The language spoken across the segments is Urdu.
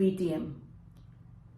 PTM,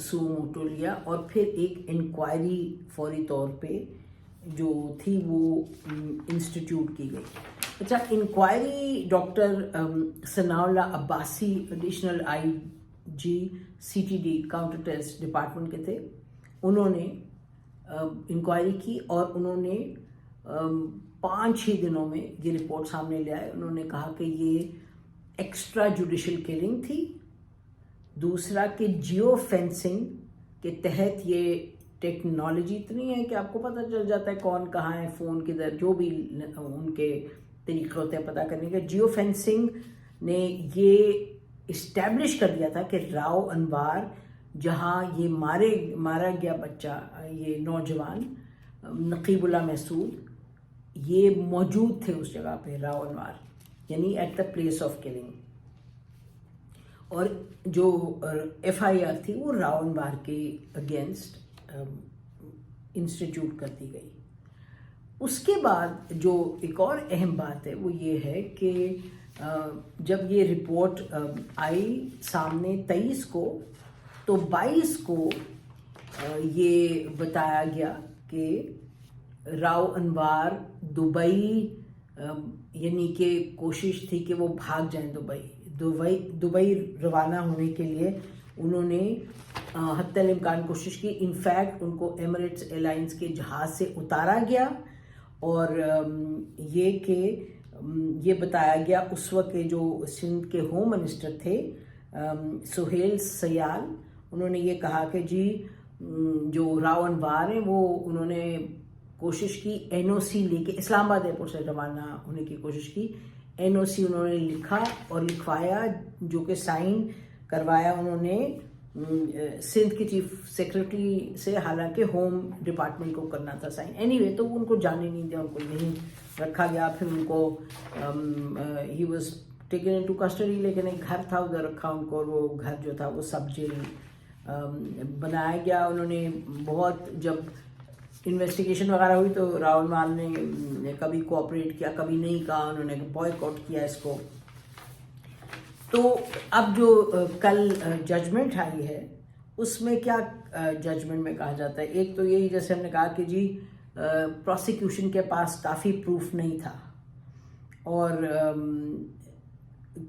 سو موٹو لیا اور پھر ایک انکوائری فوری طور پہ جو تھی وہ انسٹیٹیوٹ کی گئی. اچھا, inquiry doctor Sana Ullah Abbasi additional IG CTD counter test department کے تھے. انہوں نے انکوائری کی اور انہوں نے 5 ہی دنوں میں یہ رپورٹ سامنے لے آئے. انہوں نے کہا کہ یہ ایکسٹرا جوڈیشل کلنگ تھی. دوسرا کہ جیو فینسنگ کے تحت یہ ٹیکنالوجی اتنی ہے کہ آپ کو پتہ چل جاتا ہے کون کہاں ہے, فون کدھر, جو بھی ان کے طریقے ہوتے ہیں پتہ کرنے کے. جیو فینسنگ نے یہ اسٹیبلش کر دیا تھا کہ راؤ انوار جہاں یہ مارا گیا بچہ, یہ نوجوان نقیب اللہ محسود, یہ موجود تھے اس جگہ پہ راؤ انوار, یعنی at the place of killing. اور جو FIR تھی وہ راؤ انوار کے اگینسٹ انسٹیٹیوٹ کر دی گئی. اس کے بعد جو ایک اور اہم بات ہے وہ یہ ہے کہ جب یہ رپورٹ آئی سامنے 23 کو, تو 22 کو یہ بتایا گیا کہ راؤ انوار دبئی, یعنی کہ کوشش تھی کہ وہ بھاگ جائیں دبئی روانہ ہونے کے لیے. انہوں نے حتی الامکان کوشش کی. انفیکٹ ان کو ایمریٹس ایئر لائنس کے جہاز سے اتارا گیا اور یہ کہ یہ بتایا گیا اس وقت کے جو سندھ کے ہوم منسٹر تھے سہیل سیال, انہوں نے یہ کہا کہ جی جو راؤ انوار ہیں وہ انہوں نے کوشش کی NOC لے کے اسلام آباد ایئرپورٹ سے روانہ ہونے کی کوشش کی. NOC انہوں نے لکھا اور لکھوایا, جو کہ سائن کروایا انہوں نے سندھ کے چیف سیکرٹری سے, حالانکہ ہوم ڈپارٹمنٹ کو کرنا تھا سائن. اینی وے تو ان کو جانے نہیں دیا, ان کو یہیں رکھا گیا. پھر ان کو he was taken into custody, لیکن ایک گھر تھا ادھر رکھا ان کو, اور وہ گھر جو تھا وہ سب جیل بنایا گیا. انہوں نے بہت, جب انویسٹیگیشن وغیرہ ہوئی تو راؤ انوار نے کبھی کوآپریٹ کیا, کبھی نہیں کہا, انہوں نے بوائیکاٹ آؤٹ کیا اس کو. تو اب جو کل ججمنٹ آئی ہے اس میں کیا ججمنٹ میں کہا جاتا ہے, ایک تو یہی جیسے ہم نے کہا کہ جی پروسیکیوشن کے پاس کافی پروف نہیں تھا, اور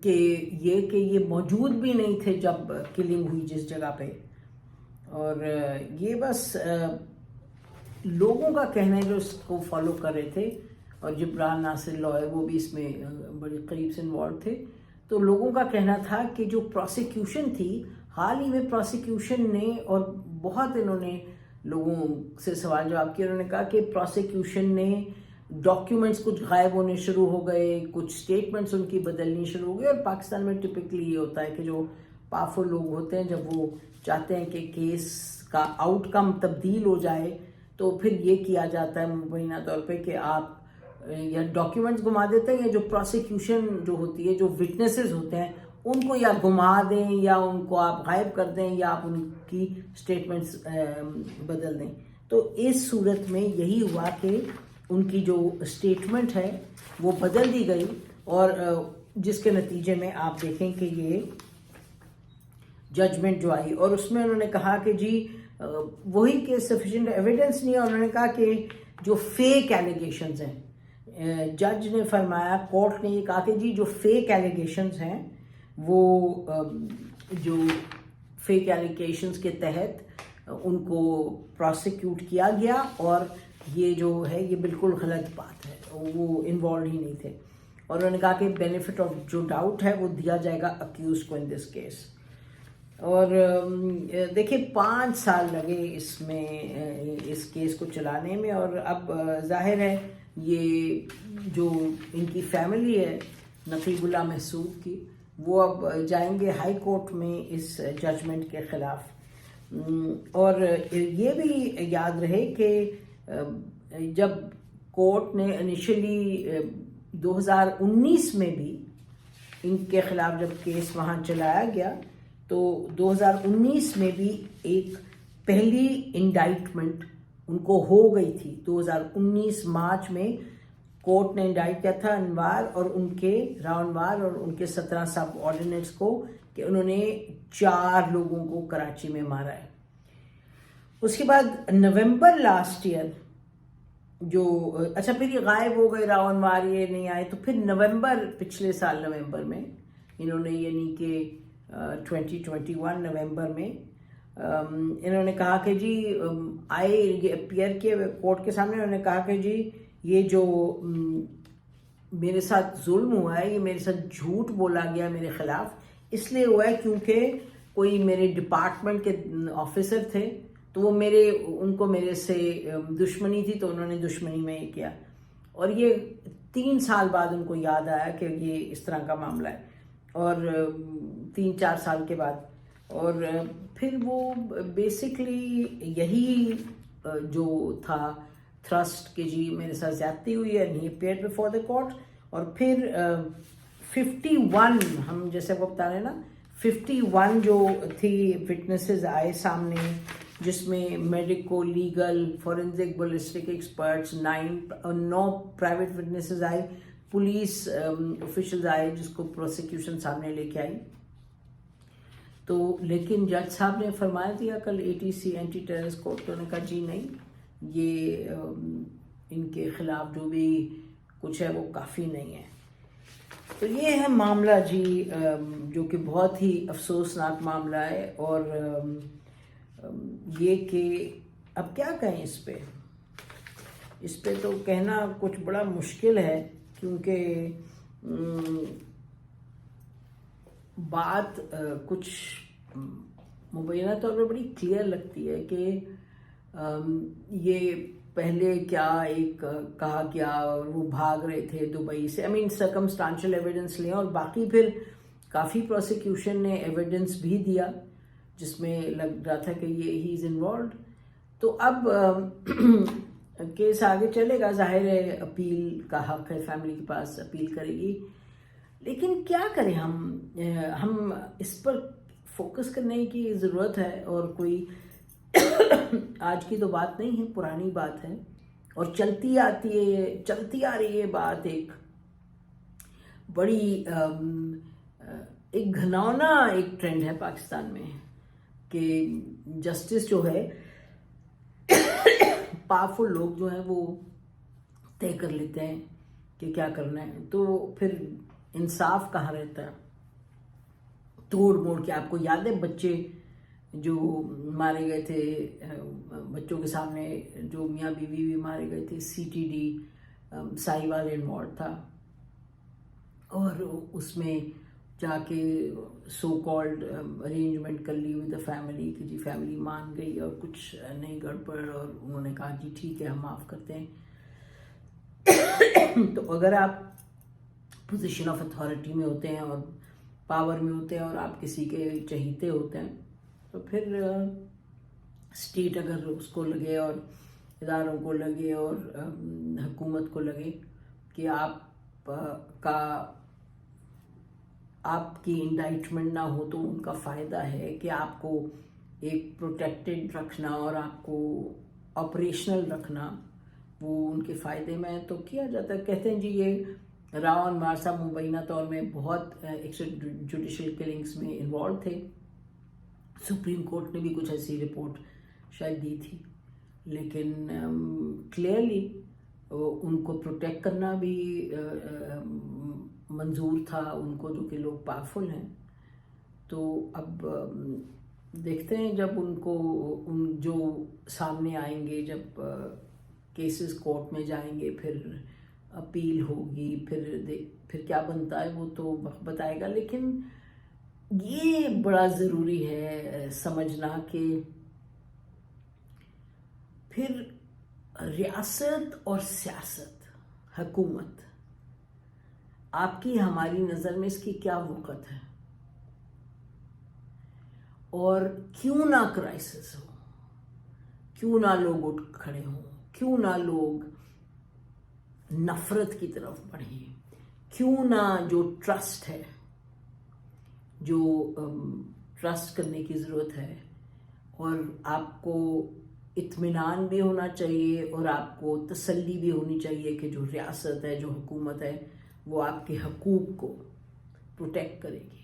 کہ یہ موجود بھی نہیں تھے جب کلنگ ہوئی جس جگہ پہ. اور یہ بس لوگوں کا کہنا ہے جو اس کو فالو کر رہے تھے, اور جبران ناصر لائر وہ بھی اس میں بڑی قریب سے انوالو تھے. تو لوگوں کا کہنا تھا کہ جو پروسیکیوشن تھی, حال ہی میں پروسیکیوشن نے, اور بہت انہوں نے لوگوں سے سوال جواب کیا, انہوں نے کہا کہ پروسیکیوشن نے ڈاکیومنٹس کچھ غائب ہونے شروع ہو گئے, کچھ سٹیٹمنٹس ان کی بدلنی شروع ہو گئی. اور پاکستان میں ٹپکلی یہ ہوتا ہے کہ جو پاورفل لوگ ہوتے ہیں جب وہ چاہتے ہیں کہ کیس کا آؤٹ کم تبدیل ہو جائے تو پھر یہ کیا جاتا ہے مبینہ طور پہ کہ آپ یا ڈاکیومنٹس گما دیتے ہیں, یا جو پروسیکیوشن جو ہوتی ہے, جو وٹنسز ہوتے ہیں ان کو یا گما دیں, یا ان کو آپ غائب کر دیں, یا آپ ان کی سٹیٹمنٹس بدل دیں. تو اس صورت میں یہی ہوا کہ ان کی جو سٹیٹمنٹ ہے وہ بدل دی گئی, اور جس کے نتیجے میں آپ دیکھیں کہ یہ ججمنٹ جو آئی, اور اس میں انہوں نے کہا کہ جی وہی کہ سفیشینٹ ایویڈنس نہیں ہے. انہوں نے کہا کہ جو فیک ایلیگیشنز ہیں, جج نے فرمایا, کورٹ نے یہ کہا کہ جی جو فیک ایلیگیشنز ہیں وہ جو فیک ایلیگیشنز کے تحت ان کو پروسیکیوٹ کیا گیا, اور یہ جو ہے یہ بالکل غلط بات ہے, وہ انوالوڈ ہی نہیں تھے. اور انہوں نے کہا کہ بینیفٹ آف جو ڈاؤٹ ہے وہ دیا جائے گا اکیوز کو ان دس کیس. اور دیکھیں 5 سال لگے اس میں, اس کیس کو چلانے میں, اور اب ظاہر ہے یہ جو ان کی فیملی ہے نقیب اللہ محسود کی, وہ اب جائیں گے ہائی کورٹ میں اس ججمنٹ کے خلاف. اور یہ بھی یاد رہے کہ جب کورٹ نے انیشلی 2019 میں بھی ان کے خلاف جب کیس وہاں چلایا گیا تو 2019 میں بھی ایک پہلی انڈائٹمنٹ ان کو ہو گئی تھی. 2019 مارچ میں کورٹ نے انڈائٹ کیا تھا انوار اور ان کے راؤ انوار اور ان کے 17 سب آرڈیننٹس کو کہ انہوں نے 4 لوگوں کو کراچی میں مارا ہے. اس کے بعد نومبر لاسٹ ایئر جو اچھا پھر یہ غائب ہو گئے راون مار، یہ نہیں آئے. تو پھر نومبر، پچھلے سال نومبر میں انہوں نے، یعنی کہ 2021 نومبر میں انہوں نے کہا کہ جی آئے، یہ اپیئر کیے کورٹ کے سامنے. انہوں نے کہا کہ جی یہ جو میرے ساتھ ظلم ہوا ہے، یہ میرے ساتھ جھوٹ بولا گیا میرے خلاف، اس لیے ہوا ہے کیونکہ کوئی میرے ڈپارٹمنٹ کے آفیسر تھے تو وہ ان کو میرے سے دشمنی تھی، تو انہوں نے دشمنی میں یہ کیا. اور یہ 3 سال بعد ان کو یاد آیا کہ یہ اس طرح کا معاملہ ہے، اور 3-4 سال کے بعد. اور پھر وہ بیسکلی یہی جو تھا تھرسٹ کہ جی میرے ساتھ زیادتی ہوئی ہے، ہی اپیئرڈ بفور دا کورٹ. اور پھر 51 ہم جیسے وہ بتا رہے ہیں نا، 51 جو تھی وٹنسز آئے سامنے، جس میں medico, legal, forensic, ballistic experts 9 private witnesses آئے، پولیس آفیشلز آئے جس کو پروسیکیوشن سامنے لے کے آئی. تو لیکن جج صاحب نے فرمایا دیا کل ATC اینٹی ٹیررسٹ کورٹ، تو نے کہا جی نہیں، یہ ان کے خلاف جو بھی کچھ ہے وہ کافی نہیں ہے. تو یہ ہے معاملہ جی، جو کہ بہت ہی افسوسناک معاملہ ہے. اور یہ کہ اب کیا کہیں اس پہ تو کہنا کچھ بڑا مشکل ہے، کیونکہ بات کچھ مبینہ طور پہ بڑی کلیئر لگتی ہے کہ یہ پہلے کیا ایک کہا گیا اور وہ بھاگ رہے تھے دبئی سے. سرکمسٹانشل ایویڈنس لیں، اور باقی پھر کافی پروسیکیوشن نے ایویڈنس بھی دیا جس میں لگ رہا تھا کہ یہ ہی از انوالوڈ. تو اب کیس آگے چلے گا، ظاہر ہے اپیل کا حق ہے، فیملی کے پاس اپیل کرے گی. لیکن کیا کریں ہم اس پر فوکس کرنے کی ضرورت ہے. اور کوئی آج کی تو بات نہیں ہے، پرانی بات ہے، اور چلتی آ رہی ہے بات. ایک بڑی ایک گھناؤنا ایک ٹرینڈ ہے پاکستان میں کہ جسٹس جو ہے، پاورفل لوگ جو ہیں وہ طے کر لیتے ہیں کہ کیا کرنا ہے. تو پھر انصاف کہاں رہتا ہے؟ توڑ موڑ کے. آپ کو یاد ہے بچے جو مارے گئے تھے، بچوں کے سامنے جو میاں بیوی بھی مارے گئے تھے، CTD سائیوال انوالوڈ تھا، اور اس میں جا کے سو کالڈ ارینجمنٹ کر لی ود دا فیملی کہ جی فیملی مان گئی اور کچھ نہیں گڑبڑ، اور انہوں نے کہا جی ٹھیک ہے ہم معاف کرتے ہیں. تو اگر آپ پوزیشن آف اتھارٹی میں ہوتے ہیں اور پاور میں ہوتے ہیں اور آپ کسی کے چہیتے ہوتے ہیں، تو پھر اسٹیٹ اگر اس کو لگے اور اداروں کو لگے اور حکومت کو لگے کہ آپ کی انڈائٹمنٹ نہ ہو، تو ان کا فائدہ ہے کہ آپ کو ایک پروٹیکٹڈ رکھنا اور آپ کو آپریشنل رکھنا، وہ ان کے فائدے میں تو کیا جاتا ہے. کہتے ہیں جی یہ راون مار صاحب مبینہ طور میں بہت جوڈیشل کلنگز میں انوالو تھے. سپریم کورٹ نے بھی کچھ ایسی رپورٹ شاید دی تھی، لیکن کلیئرلی ان کو پروٹیکٹ کرنا بھی منظور تھا ان کو، جو کہ لوگ پاورفل ہیں. تو اب دیکھتے ہیں جب ان جو سامنے آئیں گے، جب کیسز کورٹ میں جائیں گے، پھر اپیل ہوگی، پھر کیا بنتا ہے وہ تو وقت بتائے گا. لیکن یہ بڑا ضروری ہے سمجھنا کہ پھر ریاست اور سیاست، حکومت، آپ کی ہماری نظر میں اس کی کیا وقت ہے، اور کیوں نہ کرائسس ہو، کیوں نہ لوگ اٹھ کھڑے ہوں، کیوں نہ لوگ نفرت کی طرف بڑھیں، کیوں نہ جو ٹرسٹ ہے، جو ٹرسٹ کرنے کی ضرورت ہے، اور آپ کو اطمینان بھی ہونا چاہیے اور آپ کو تسلی بھی ہونی چاہیے کہ جو ریاست ہے، جو حکومت ہے، وہ آپ کے حقوق کو پروٹیکٹ کرے گی.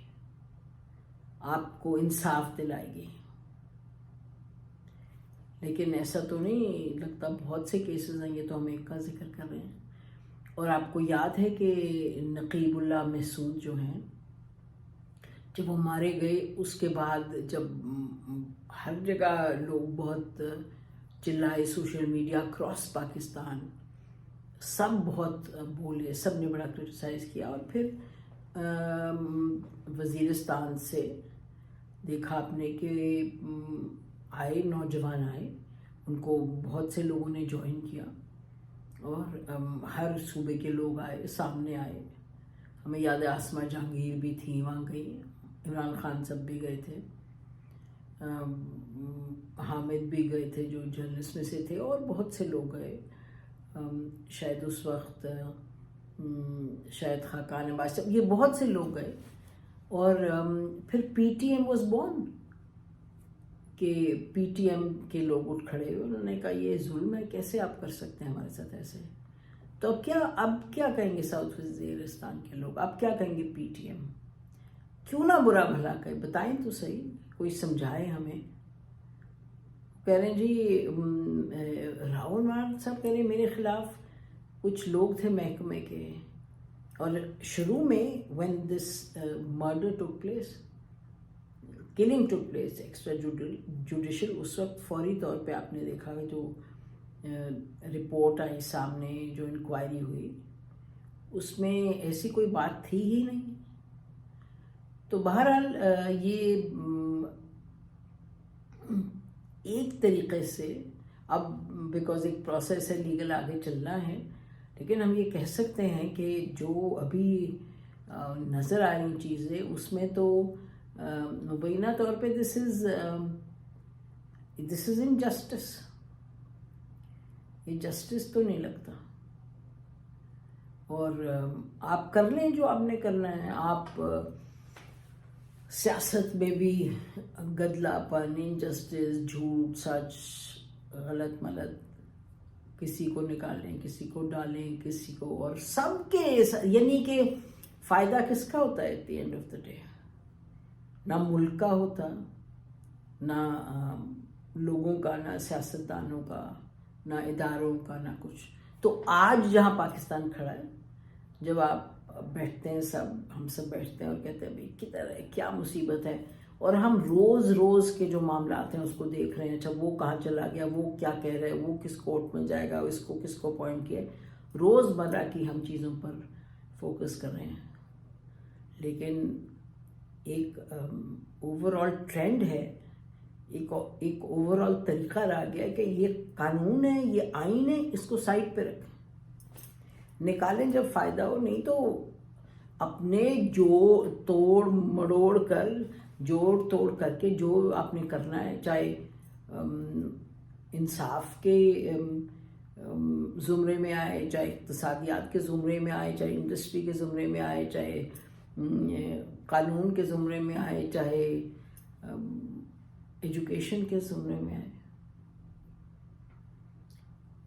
آپ کو انصاف دلائے گی. لیکن ایسا تو نہیں لگتا. بہت سے کیسز ہیں, یہ تو ہم ایک کا ذکر کر رہے ہیں. اور آپ کو یاد ہے کہ نقیب اللہ محسود جو ہیں, جب وہ مارے گئے اس کے بعد جب ہر جگہ لوگ بہت چلائے, سوشل میڈیا کراس پاکستان سب بہت بولے, سب نے بڑا کرٹیسائز کیا. اور پھر وزیرستان سے دیکھا آپ نے کہ آئے نوجوان آئے, ان کو بہت سے لوگوں نے جوائن کیا اور ہر صوبے کے لوگ آئے, سامنے آئے. ہمیں یاد ہے آسما جہانگیر بھی تھی وہاں گئی, عمران خان سب بھی گئے تھے, حامد بھی گئے تھے جو جرنلسٹ میں سے تھے, اور بہت سے لوگ گئے. شاید اس وقت شاید خاقان عباس, یہ بہت سے لوگ گئے. اور پھر P T M was born کہ پی ٹی ایم کے لوگ اٹھ کھڑے, انہوں نے کہا یہ ظلم ہے, کیسے آپ کر سکتے ہیں ہمارے ساتھ ایسے. تو اب کیا کہیں گے ساؤتھ وزیرستان کے لوگ, اب کیا کہیں گے پی ٹی ایم, کیوں نہ برا بھلا کہیں, بتائیں تو صحیح, کوئی سمجھائے ہمیں. کہہ رہے ہیں جی راہل مار صاحب کہہ رہے ہیں میرے خلاف کچھ لوگ تھے محکمے کے, اور شروع میں when this murder took place, killing took place, extra judicial, اس وقت فوری طور پہ آپ نے دیکھا کہ جو رپورٹ آئی سامنے, جو انکوائری ہوئی, اس میں ایسی کوئی بات تھی ہی نہیں. تو بہرحال یہ ایک طریقے سے اب بیکاز ایک پروسیس ہے, لیگل آگے چلنا ہے, لیکن ہم یہ کہہ سکتے ہیں کہ جو ابھی نظر آ رہی چیزیں اس میں تو مبینہ طور پہ دس از انجسٹس, یہ جسٹس تو نہیں لگتا. اور آپ کر لیں جو آپ نے کرنا ہے, آپ سیاست میں بھی گدلا پن, انجسٹس, جھوٹ, سچ, غلط ملت, کسی کو نکالیں, کسی کو ڈالیں, کسی کو, اور سب کے, یعنی کہ فائدہ کس کا ہوتا ہے at the end of the day, نہ ملک کا ہوتا, نہ لوگوں کا, نہ سیاستدانوں کا, نہ اداروں کا, نہ کچھ. تو آج جہاں پاکستان کھڑا ہے, جب آپ بیٹھتے ہیں سب, ہم سب بیٹھتے ہیں اور کہتے ہیں بھائی کدھر ہے, کیا مصیبت ہے, اور ہم روز روز کے جو معاملات ہیں اس کو دیکھ رہے ہیں. اچھا وہ کہاں چلا گیا, وہ کیا کہہ رہے ہیں, وہ کس کورٹ میں جائے گا, اس کو کس کو پوائنٹ کیا, روز مرہ کی ہم چیزوں پر فوکس کر رہے ہیں. لیکن ایک اوور آل ٹرینڈ ہے, ایک اوور آل طریقہ رہ گیا ہے کہ یہ قانون ہے, یہ آئین ہے, اس کو سائڈ پہ رکھیں, نکالیں جب فائدہ ہو, نہیں تو اپنے جوڑ توڑ کر کے جو آپ نے کرنا ہے, چاہے انصاف کے زمرے میں آئے, چاہے اقتصادیات کے زمرے میں آئے, چاہے انڈسٹری کے زمرے میں آئے, چاہے قانون کے زمرے میں آئے, چاہے ایجوکیشن کے زمرے میں آئے,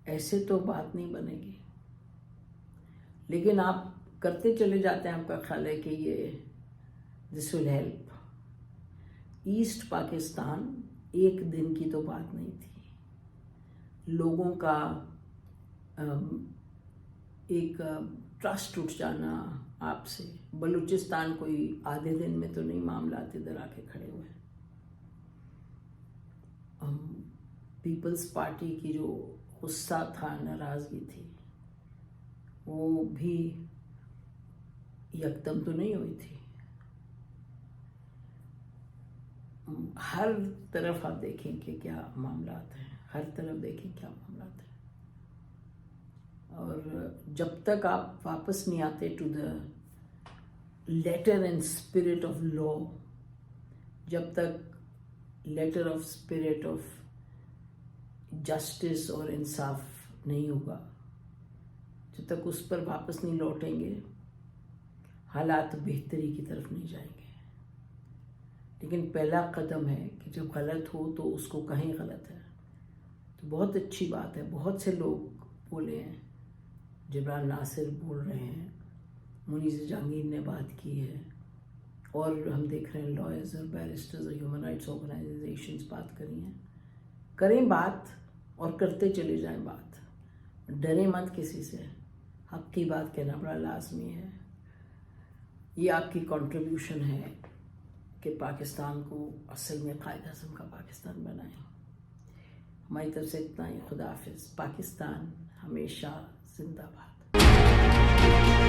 ایسے تو بات نہیں بنے گی. لیکن آپ کرتے چلے جاتے ہیں, آپ کا خیال ہے کہ یہ دس ول ہیلپ. ایسٹ پاکستان ایک دن کی تو بات نہیں تھی, لوگوں کا ایک ٹرسٹ اٹھ جانا آپ سے. بلوچستان کوئی آدھے دن میں تو نہیں معاملات ادھر آ کے کھڑے ہوئے. پیپلز پارٹی کی جو غصہ تھا, ناراضگی تھی, وہ بھی یکدم تو نہیں ہوئی تھی. ہر طرف آپ دیکھیں کہ کیا معاملات ہیں, ہر طرف دیکھیں کیا معاملات ہیں. اور جب تک آپ واپس نہیں آتے to the letter and spirit of law, جب تک letter of spirit of justice اور انصاف نہیں ہوگا, جب تک اس پر واپس نہیں لوٹیں گے, حالات بہتری کی طرف نہیں جائیں گے. لیکن پہلا قدم ہے کہ جب غلط ہو تو اس کو کہیں غلط ہے. تو بہت اچھی بات ہے, بہت سے لوگ بولے ہیں, جبران ناصر بول رہے ہیں, منیز جہانگیر نے بات کی ہے, اور ہم دیکھ رہے ہیں لائرز اور بیرسٹرز اور ہیومن رائٹس آرگنائزیشنز بات کری ہیں. کریں بات اور کرتے چلے جائیں بات. ڈریں مت کسی سے. حق کی بات کہنا بڑا لازمی ہے. یہ آپ کی کنٹریبیوشن ہے کہ پاکستان کو اصل میں قائد اعظم کا پاکستان بنائیں. ہماری طرف سے اتنا ہی. خدا حافظ. پاکستان ہمیشہ زندہ باد.